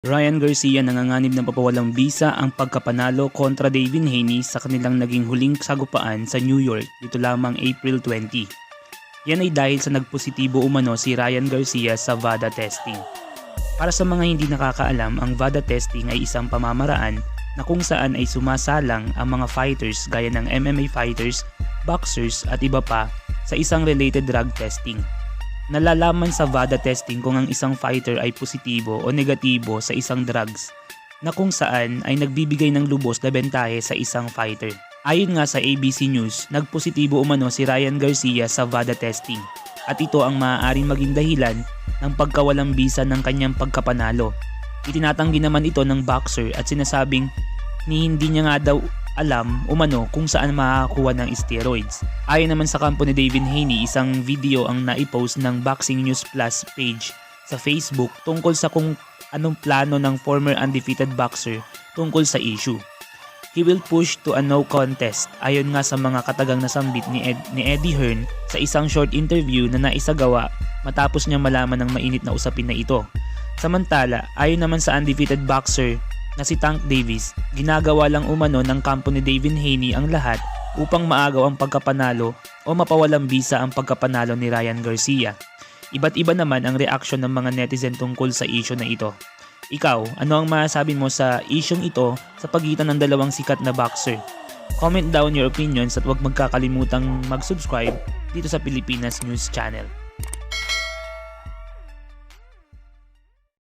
Ryan Garcia nanganganib ng papawalang bisa ang pagkapanalo kontra Devin Haney sa kanilang naging huling sagupaan sa New York dito lamang April 20. Yan ay dahil sa nagpositibo umano si Ryan Garcia sa VADA testing. Para sa mga hindi nakakaalam, ang VADA testing ay isang pamamaraan na kung saan ay sumasalang ang mga fighters gaya ng MMA fighters, boxers at iba pa sa isang related drug testing. Nalalaman sa VADA testing kung ang isang fighter ay positibo o negatibo sa isang drugs na kung saan ay nagbibigay ng lubos na bentahe sa isang fighter. Ayon nga sa ABC News, nagpositibo umano si Ryan Garcia sa VADA testing at ito ang maaaring maging dahilan ng pagkawalang bisa ng kanyang pagkapanalo. Itinatanggi naman ito ng boxer at sinasabing hindi niya nga daw alam umano kung saan makakakuha ng steroids. Ayon naman sa kampo ni Devin Haney, isang video ang naipost ng Boxing News Plus page sa Facebook tungkol sa kung anong plano ng former undefeated boxer tungkol sa issue. He will push to a no contest ayon nga sa mga katagang nasambit ni Eddie Hearn sa isang short interview na naisagawa matapos niya malaman ng mainit na usapin na ito. Samantala, ayon naman sa undefeated boxer na si Tank Davis, ginagawa lang umano ng kampo ni Devin Haney ang lahat upang maagaw ang pagkapanalo o mapawalang bisa ang pagkapanalo ni Ryan Garcia. Iba't iba naman ang reaksyon ng mga netizen tungkol sa issue na ito. Ikaw, ano ang masasabi mo sa isyong ito sa pagitan ng dalawang sikat na boxer? Comment down your opinions at huwag magkakalimutang mag-subscribe dito sa Pilipinas News Channel.